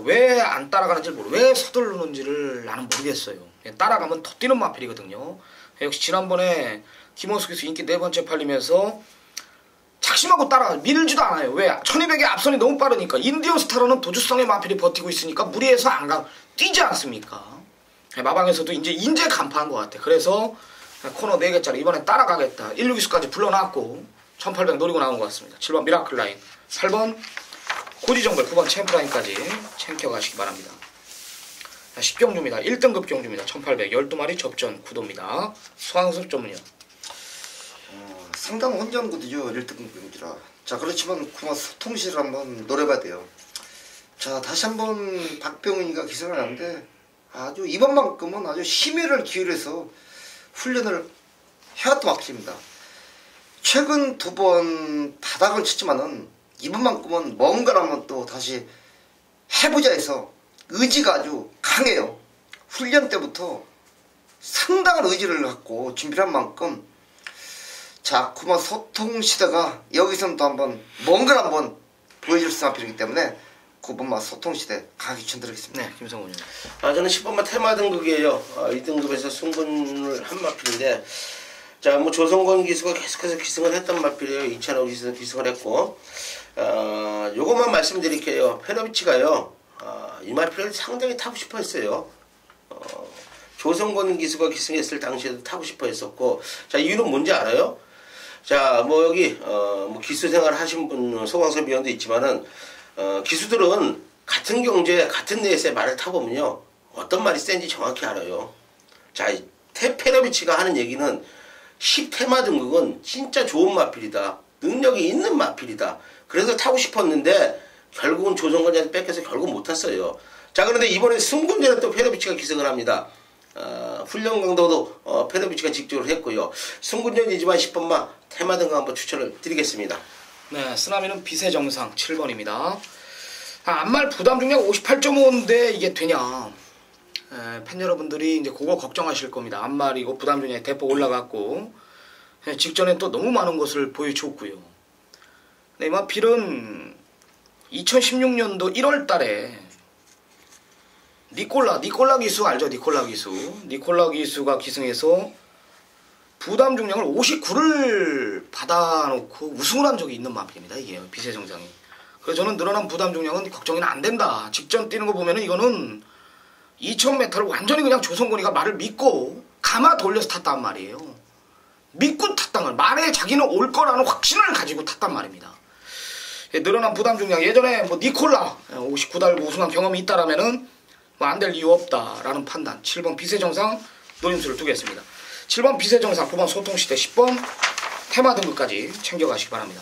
왜 안 따라가는지 왜 서두르는지를 나는 모르겠어요. 따라가면 더 뛰는 마필이거든요. 역시 지난번에 김원수 기수 인기 4번째 팔리면서 작심하고 따라가 밀지도 않아요. 왜? 1200의 앞선이 너무 빠르니까. 인디오 스타로는 도주성의 마필이 버티고 있으니까 무리해서 안 가, 뛰지 않습니까? 마방에서도 이제 간파한 것 같아. 그래서 코너 4개짜리 이번엔 따라가겠다. 16기수까지 불러놨고 1800 노리고 나온 것 같습니다. 7번 미라클라인, 8번 고지정벌, 9번 챔프라인까지 챙겨가시기 바랍니다. 10경주입니다. 1등급 경주입니다. 1800 12마리 접전 구도입니다. 소항섭 전문이요. 상당 혼전구도죠. 1등급 경주라. 자, 그렇지만 그만 소통실을 한번 노려봐야 돼요. 자, 다시 한번 박병훈이가 기승을 하는데 아주 이번만큼은 아주 심혈을 기울여서 훈련을 해왔던 마필입니다. 최근 2번 바닥을 쳤지만은 이번만큼은 뭔가를 한번 또 다시 해보자 해서 의지가 아주 강해요. 훈련 때부터 상당한 의지를 갖고 준비를 한 만큼 자, 그만 소통시대가 여기서는 또 한번 뭔가를 한번 보여줄 수 있는 마필이기 때문에 9번마 소통시대 강하게 추천드리겠습니다. 네, 김성훈 의원님. 저는 10번마 테마 등급이에요. 2등급에서 승분을 한 마필인데 자, 뭐 조성권 기수가 계속해서 기승을 했던 마필이에요. 이찬호 기수는 기승을 했고 요것만 말씀드릴게요. 페노비치가요. 이 마필을 상당히 타고 싶어 했어요. 조성권 기수가 기승했을 당시에도 타고 싶어 했었고 자, 이유는 뭔지 알아요? 자, 뭐 여기 뭐 기수 생활 하신 분 소광섭 위원도 있지만은 기수들은 같은 경주에 같은 레이스에 말을 타보면요 어떤 말이 센지 정확히 알아요. 자, 페노비치가 하는 얘기는 10테마 등급은 진짜 좋은 마필이다. 능력이 있는 마필이다. 그래서 타고 싶었는데 결국은 조성권한테 뺏겨서 결국 못 탔어요. 자, 그런데 이번에 승군전에 또 페노비치가 기승을 합니다. 훈련 강도도 페노비치가 직접으로 했고요. 승군전이지만 10번마 테마 등급 한번 추천을 드리겠습니다. 네, 쓰나미는 빛의 정상 7번입니다. 앞말 부담 중량 58.5인데 이게 되냐? 팬 여러분들이 이제 그거 걱정하실 겁니다. 앞말이고 부담 중량이 대폭 올라갔고 직전에 또 너무 많은 것을 보여줬고요. 네, 이 마필은 2016년도 1월달에 니콜라 기수 알죠? 니콜라 기수가 기승해서 부담 중량을 59를 받아놓고 우승을 한 적이 있는 마필입니다. 이게 빛의 정상이. 그래서 저는 늘어난 부담 중량은 걱정이 안 된다. 직전 뛰는 거 보면은 이거는 2000m를 완전히 그냥 조성권이가 말을 믿고 감아 돌려서 탔단 말이에요. 믿고 탔단 말이에요. 말에 자기는 올 거라는 확신을 가지고 탔단 말입니다. 늘어난 부담 중량, 예전에 뭐 니콜라 59달고 우승한 경험이 있다라면은 뭐 안 될 이유 없다라는 판단. 7번 빛의 정상 노림수를 두겠습니다. 7번 빛의 정상, 9번 소통시대, 10번 테마 등급까지 챙겨가시기 바랍니다.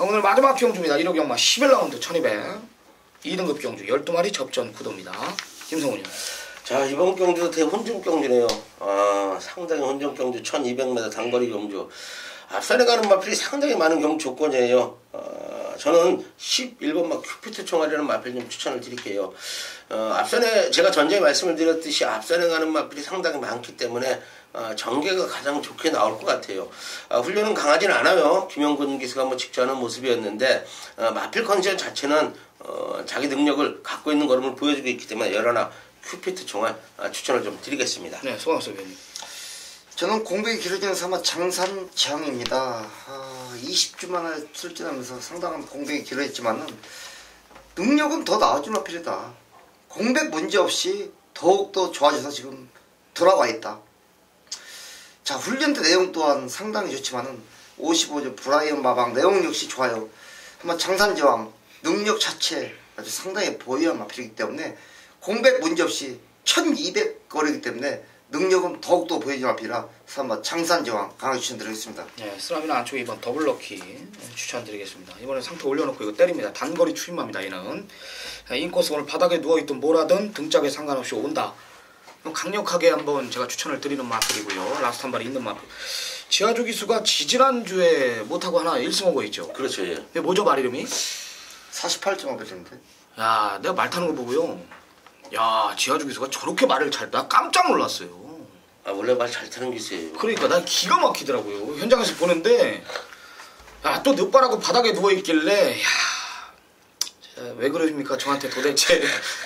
오늘 마지막 경주입니다. 1호 경마 11라운드 1200 2등급 경주 12마리 접전 구도입니다. 김성훈이요. 자, 이번 경주도 대혼종 경주네요. 상당히 혼종 경주 1200m 단거리 경주. 앞선에 가는 마필이 상당히 많은 경주 조건이에요. 저는 11번마 큐피트 총알이라는 마필 좀 추천을 드릴게요. 앞선에 제가 전전에 말씀을 드렸듯이 앞선에 가는 마필이 상당히 많기 때문에 전개가 가장 좋게 나올 것 같아요. 훈련은 강하진 않아요. 김영근 기수가 뭐 직전하는 모습이었는데 마필 컨디션 자체는 자기 능력을 갖고 있는 걸음을 보여주고 있기 때문에 열하나 큐피트 총알 추천을 좀 드리겠습니다. 네, 소강섭 의원님. 저는 공백이 길어지는 삼아 장산 재앙입니다. 20주 만에 출전하면서 상당한 공백이 길어졌지만은 능력은 더 나아질 마필이다. 공백 문제 없이 더욱더 좋아져서 지금 돌아와 있다. 자, 훈련대 내용 또한 상당히 좋지만은 55조 브라이언 마방 내용 역시 좋아요. 한번 장산제왕 능력 자체 아주 상당히 보유한 마필이기 때문에 공백 문제 없이 1200거리기 때문에 능력은 더욱더 보여준 마필이라 한번 장산제왕 강하게 추천드리겠습니다. 네, 쓰라미는 안쪽에 이번 더블럭키 추천드리겠습니다. 이번에 상태 올려놓고 이거 때립니다. 단거리 추임마입니다. 얘는 인코스 오늘 바닥에 누워있든 뭐라든 등짝에 상관없이 온다. 강력하게 한번 제가 추천을 드리는 마필이고요. 라스트 한 발이 있는 마필. 지하주 기수가 지지난주에 못하고 하나 1승 오고 있죠. 그렇죠. 예. 이게 뭐죠 말 이름이? 48.5배인데. 야, 내가 말 타는 거 보고요. 야, 지하주 기수가 저렇게 말을 잘, 나 깜짝 놀랐어요. 아, 원래 말 잘 타는 기수예요. 그러니까 난 기가 막히더라고요. 현장에서 보는데, 야, 또 늦바라고 바닥에 누워있길래, 야, 왜 그러십니까 저한테 도대체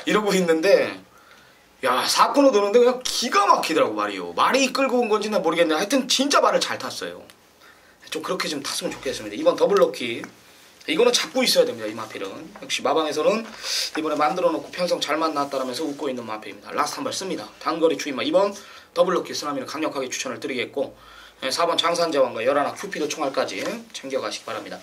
이러고 있는데, 야, 사코너 도는데 그냥 기가 막히더라고 말이요. 말이 끌고 온 건지는 모르겠는데 하여튼 진짜 말을 잘 탔어요. 좀 그렇게 좀 탔으면 좋겠습니다. 이번 더블럭키 이거는 잡고 있어야 됩니다. 이 마필은 역시 마방에서는 이번에 만들어 놓고 편성 잘 만났다라면서 웃고 있는 마필입니다. 라스트 한 발 씁니다. 단거리 추임마 이번 더블럭키 쓰나미는 강력하게 추천을 드리겠고 4번 장산제왕과 11화 큐피드 총알까지 챙겨가시기 바랍니다.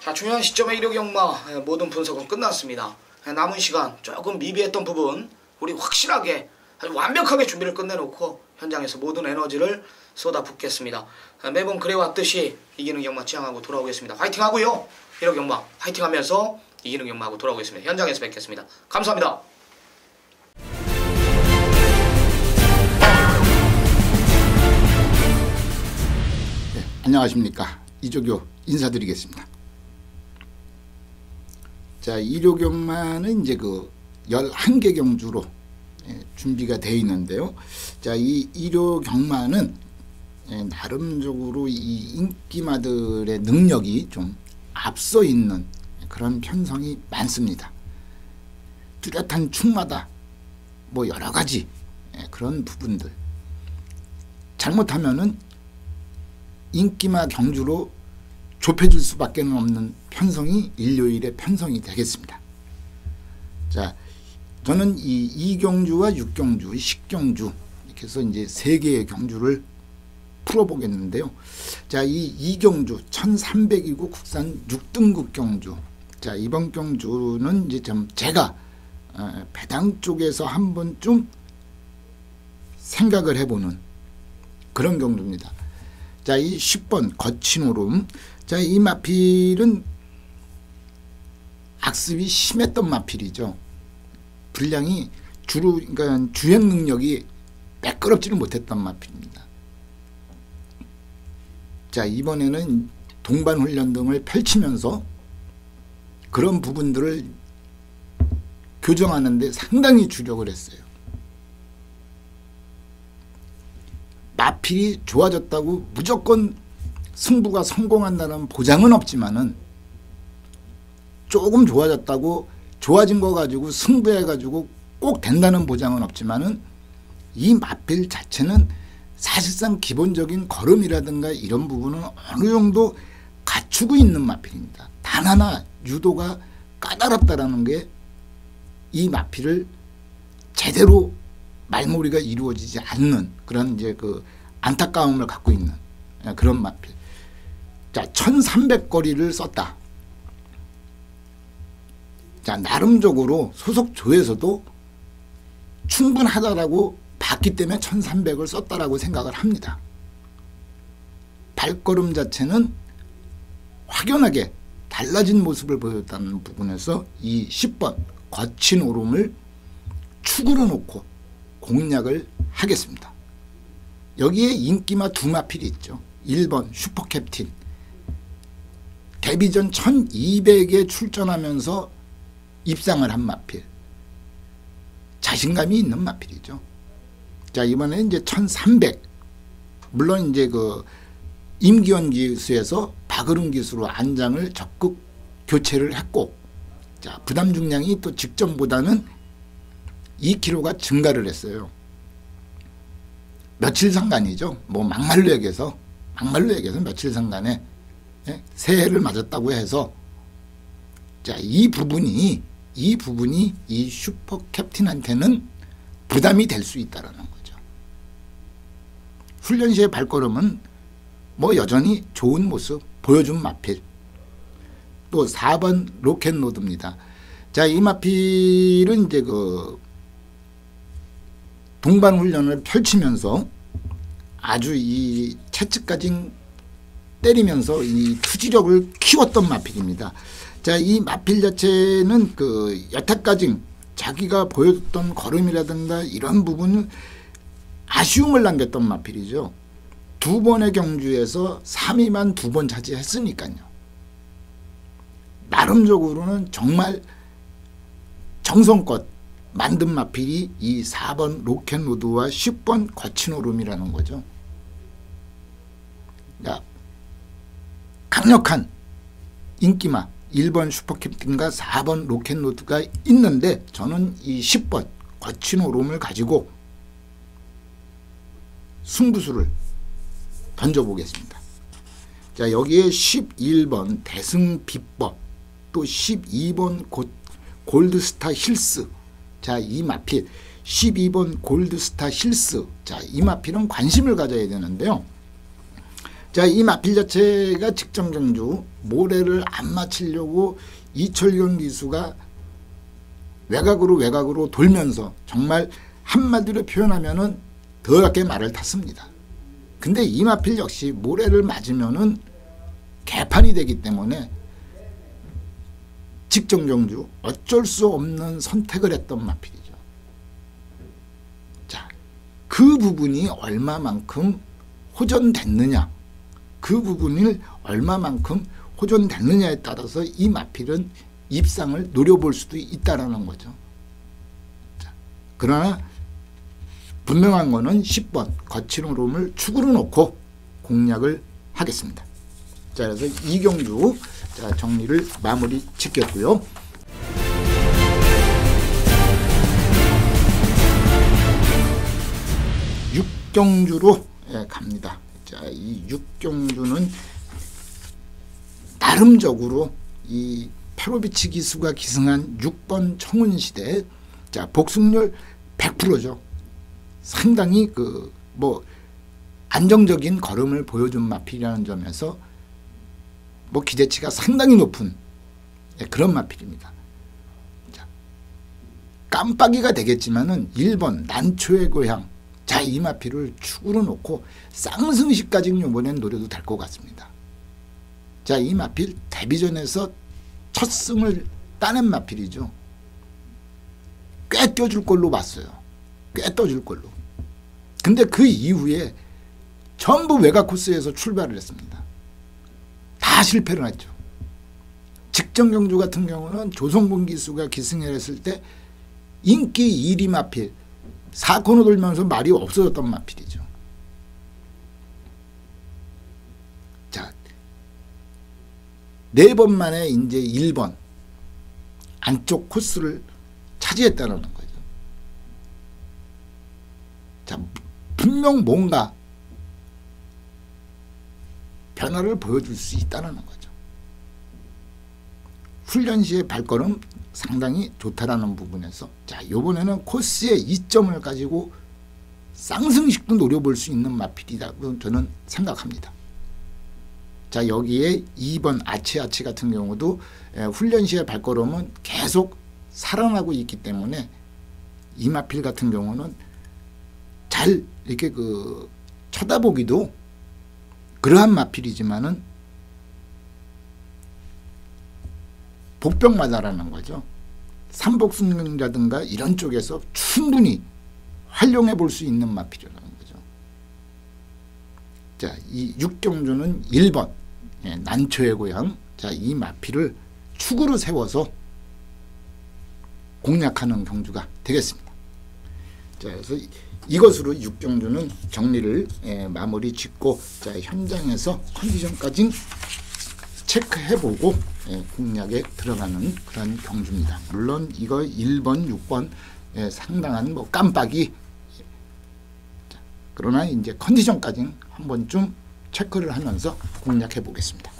자, 중요한 시점에 이력 역마 모든 분석은 끝났습니다. 남은 시간 조금 미비했던 부분 우리 확실하게 아주 완벽하게 준비를 끝내놓고 현장에서 모든 에너지를 쏟아붓겠습니다. 매번 그래왔듯이 이기는 경마 지향하고 돌아오겠습니다. 화이팅 하고요. 이력 경마 화이팅 하면서 이기는 경마하고 돌아오겠습니다. 현장에서 뵙겠습니다. 감사합니다. 네, 안녕하십니까. 이조교 인사드리겠습니다. 자, 일요경마는 이제 그 11개 경주로 준비가 되어 있는데요. 자, 이 일요경마는 나름적으로 이 인기마들의 능력이 좀 앞서 있는 그런 편성이 많습니다. 뚜렷한 축마다 뭐 여러 가지 그런 부분들 잘못하면은 인기마 경주로 좁혀질 수밖에 없는 편성이 일요일의 편성이 되겠습니다. 자, 저는 이 2경주와 6경주, 10경주 이렇게 해서 이제 3개의 경주를 풀어보겠는데요. 자, 이 2경주 1300이고 국산 6등급 경주. 자, 이번 경주는 이제 좀 제가 배당 쪽에서 한 번쯤 생각을 해보는 그런 경주입니다. 자, 이 10번 거친 오름. 자, 이 마필은 악습이 심했던 마필이죠. 분량이 주로 그러니까 주행 능력이 매끄럽지는 못했던 마필입니다. 자, 이번에는 동반 훈련 등을 펼치면서 그런 부분들을 교정하는 데 상당히 주력을 했어요. 마필이 좋아졌다고 무조건 승부가 성공한다는 보장은 없지만은 조금 좋아졌다고 좋아진 거 가지고 승부해 가지고 꼭 된다는 보장은 없지만은 이 마필 자체는 사실상 기본적인 걸음이라든가 이런 부분은 어느 정도 갖추고 있는 마필입니다. 단 하나 유도가 까다롭다라는 게 이 마필을 제대로 말몰이가 이루어지지 않는 그런 이제 그 안타까움을 갖고 있는 그런 마필. 자, 1300거리를 썼다. 자, 나름적으로 소속 조에서도 충분하다라고 봤기 때문에 1300을 썼다라고 생각을 합니다. 발걸음 자체는 확연하게 달라진 모습을 보였다는 부분에서 이 10번 거친 오름을 축으로 놓고 공략을 하겠습니다. 여기에 인기마 두 마필이 있죠. 1번 슈퍼캡틴. 데뷔전 1200에 출전하면서 입상을 한 마필. 자신감이 있는 마필이죠. 자, 이번에 이제 1300. 물론 이제 그 임기원 기수에서 박으름 기수로 안장을 적극 교체를 했고, 자, 부담 중량이 또 직전보다는 2kg가 증가를 했어요. 며칠 상간이죠. 뭐 막말로 얘기해서 며칠 상간에 새해를 맞았다고 해서, 자, 이 부분이 이 부분이 이 슈퍼 캡틴한테는 부담이 될 수 있다라는 거죠. 훈련 시의 발걸음은 뭐 여전히 좋은 모습 보여준 마필. 또 4번 로켓로드입니다. 자, 이 마필은 이제 그 동반 훈련을 펼치면서 아주 이 채찍까지 때리면서 이 투지력을 키웠던 마필입니다. 자, 이 마필 자체는 그 여태까지 자기가 보여줬던 걸음이라든가 이런 부분은 아쉬움을 남겼던 마필이죠. 2번의 경주에서 3위만 2번 차지했으니까요. 나름적으로는 정말 정성껏 만든 마필이 이 4번 로켓로드와 10번 거친오름이라는 거죠. 그러니까 강력한 인기마 1번 슈퍼캡틴과 4번 로켓로드가 있는데 저는 이 10번 거친오름을 가지고 승부수를 던져보겠습니다. 자, 여기에 11번 대승비법, 또 12번 골드스타 힐스. 자, 이 마필 12번 골드스타 힐스. 자, 이 마필은 관심을 가져야 되는데요. 자, 이 마필 자체가 직전 경주 모래를 안 맞추려고 이철경 기수가 외곽으로 돌면서 정말 한마디로 표현하면은 더럽게 말을 탔습니다. 근데 이 마필 역시 모래를 맞으면은 개판이 되기 때문에 직전 경주 어쩔 수 없는 선택을 했던 마필이죠. 자, 그 부분이 얼마만큼 호전됐느냐, 그 부분을 얼마만큼 호전됐느냐에 따라서 이 마필은 입상을 노려볼 수도 있다라는 거죠. 자, 그러나 분명한 거는 10번 거친 오름을 축으로 놓고 공략을 하겠습니다. 자, 그래서 이 경주 자, 정리를 마무리 짓겠고요. 6경주로 갑니다. 자, 이 6경주는 나름적으로 이 페로비치 기수가 기승한 6번 청운시대, 자, 복승률 100%죠. 상당히 그 뭐 안정적인 걸음을 보여준 마필이라는 점에서 뭐 기대치가 상당히 높은 그런 마필입니다. 자, 깜빡이가 되겠지만은 1번 난초의 고향, 자, 이 마필을 축으로 놓고 쌍승시까지는 이번엔 노려도 될 것 같습니다. 자, 이 마필 데뷔전에서 첫 승을 따낸 마필이죠. 꽤 뛰어줄 걸로 봤어요. 꽤 떠줄 걸로. 근데 그 이후에 전부 외곽 코스에서 출발을 했습니다. 다 실패를 했죠. 직전 경주 같은 경우는 조성근 기수가 기승을 했을 때 인기 1위 마필, 4코너 돌면서 말이 없어졌던 마필이죠. 자, 4번 만에 이제 1번 안쪽 코스를 차지했다는 거죠. 자, 분명 뭔가 변화를 보여줄 수 있다는 거죠. 훈련 시의 발걸음 상당히 좋다라는 부분에서, 자, 이번에는 코스의 이점을 가지고 쌍승식도 노려볼 수 있는 마필이라고 저는 생각합니다. 자, 여기에 2번 아치아치 같은 경우도 훈련 시의 발걸음은 계속 살아나고 있기 때문에 이 마필 같은 경우는 잘 이렇게 그 쳐다보기도 그러한 마필이지만은 복병마다라는 거죠. 삼복승이라든가 이런 쪽에서 충분히 활용해 볼 수 있는 마필이라는 거죠. 자, 이 6경주는 1번 난초의 고향, 자, 이 마필을 축으로 세워서 공략하는 경주가 되겠습니다. 자, 그래서 이것으로 6경주는 정리를 마무리 짓고, 자, 현장에서 컨디션까지 체크해보고 공략에 들어가는 그런 경주입니다. 물론 이거 1번, 6번 상당한 뭐 깜빡이, 자, 그러나 이제 컨디션까지 한 번쯤 체크를 하면서 공략해 보겠습니다.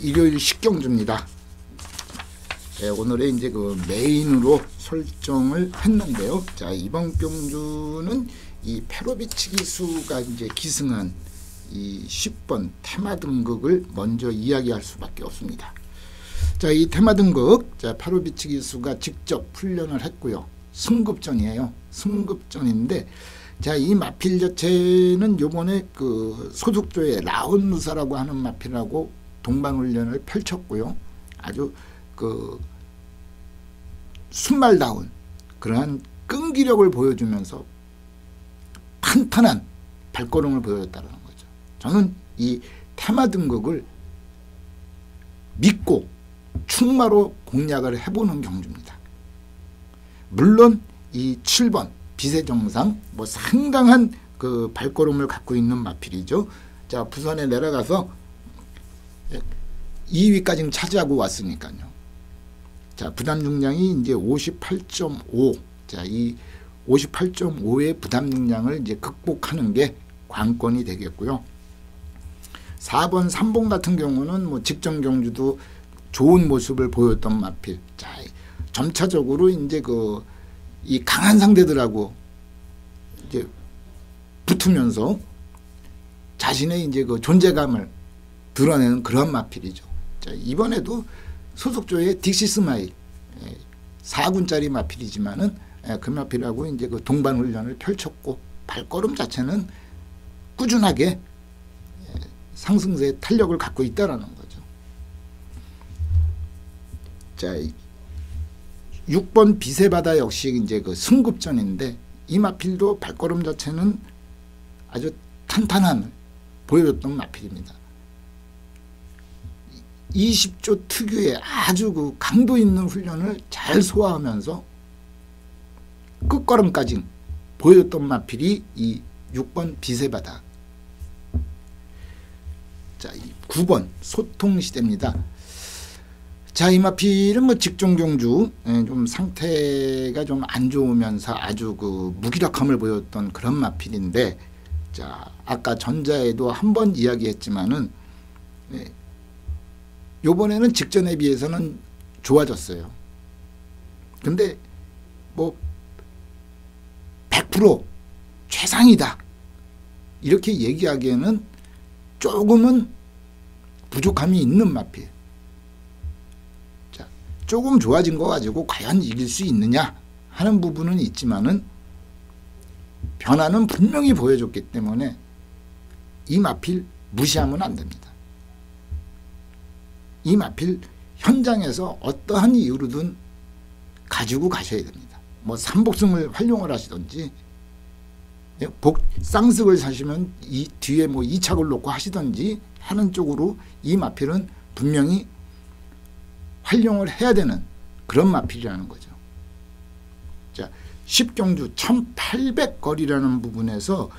일요일 식경주입니다. 오늘의 이제 그 메인으로 설정을 했는데요. 자, 이번 경주는 이 페로비치 기수가 이제 기승한 이 10번 테마 등극을 먼저 이야기할 수밖에 없습니다. 자, 이 테마 등극, 자, 페로비치 기수가 직접 훈련을 했고요. 승급전이에요. 승급전인데, 자, 이 마필 자체는 요번에 그 소속조의 라온누사라고 하는 마필하고 동반훈련을 펼쳤고요. 아주 그 순말다운 그러한 끈기력을 보여주면서 탄탄한 발걸음을 보여줬다는 거죠. 저는 이 테마 등극을 믿고 충마로 공략을 해보는 경주입니다. 물론 이 7번 비세정상 뭐 상당한 그 발걸음을 갖고 있는 마필이죠. 자, 부산에 내려가서 2위까지 차지하고 왔으니까요. 자, 부담 중량이 이제 58.5. 자, 이 58.5의 부담 중량을 이제 극복하는 게 관건이 되겠고요. 4번 3번 같은 경우는 뭐 직전 경주도 좋은 모습을 보였던 마필. 자, 점차적으로 이제 그 이 강한 상대들하고 이제 붙으면서 자신의 이제 그 존재감을 드러내는 그런 마필이죠. 자, 이번에도 소속조의 딕시스마일 4군짜리 마필이지만은 그 마필하고 이제 그 동반 훈련을 펼쳤고 발걸음 자체는 꾸준하게 상승세의 탄력을 갖고 있다라는 거죠. 자, 6번 비세바다 역시 이제 그 승급전인데 이 마필도 발걸음 자체는 아주 탄탄함을 보여줬던 마필입니다. 20조 특유의 아주 그 강도 있는 훈련을 잘 소화하면서 끝걸음까지 보여줬던 마필이 이 6번 비세바다. 자, 9번 소통시대입니다. 자, 이 마필은 뭐 직종 경주 좀 상태가 좀 안 좋으면서 아주 그 무기력함을 보였던 그런 마필인데, 자, 아까 전자에도 한번 이야기했지만은 요번에는 직전에 비해서는 좋아졌어요. 근데 뭐 100% 최상이다 이렇게 얘기하기에는 조금은 부족함이 있는 마필. 자, 조금 좋아진 거 가지고 과연 이길 수 있느냐 하는 부분은 있지만은 변화는 분명히 보여줬기 때문에 이 마필 무시하면 안 됩니다. 이 마필 현장에서 어떠한 이유로든 가지고 가셔야 됩니다. 뭐 삼복승을 활용을 하시든지 쌍승을 사시면 이 뒤에 뭐 2착을 놓고 하시든지 하는 쪽으로 이 마필은 분명히 활용을 해야 되는 그런 마필이라는 거죠. 자, 10경주 1800거리라는 부분에서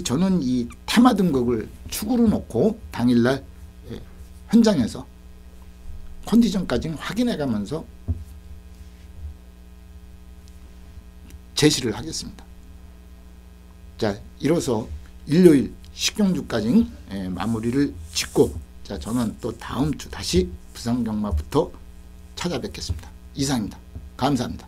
저는 이 테마 등극을 축으로 놓고 당일날 현장에서 컨디션까지 확인해 가면서 제시를 하겠습니다. 자, 이로써 일요일 식경주까지 마무리를 짓고, 자, 저는 또 다음 주 다시 부산경마부터 찾아뵙겠습니다. 이상입니다. 감사합니다.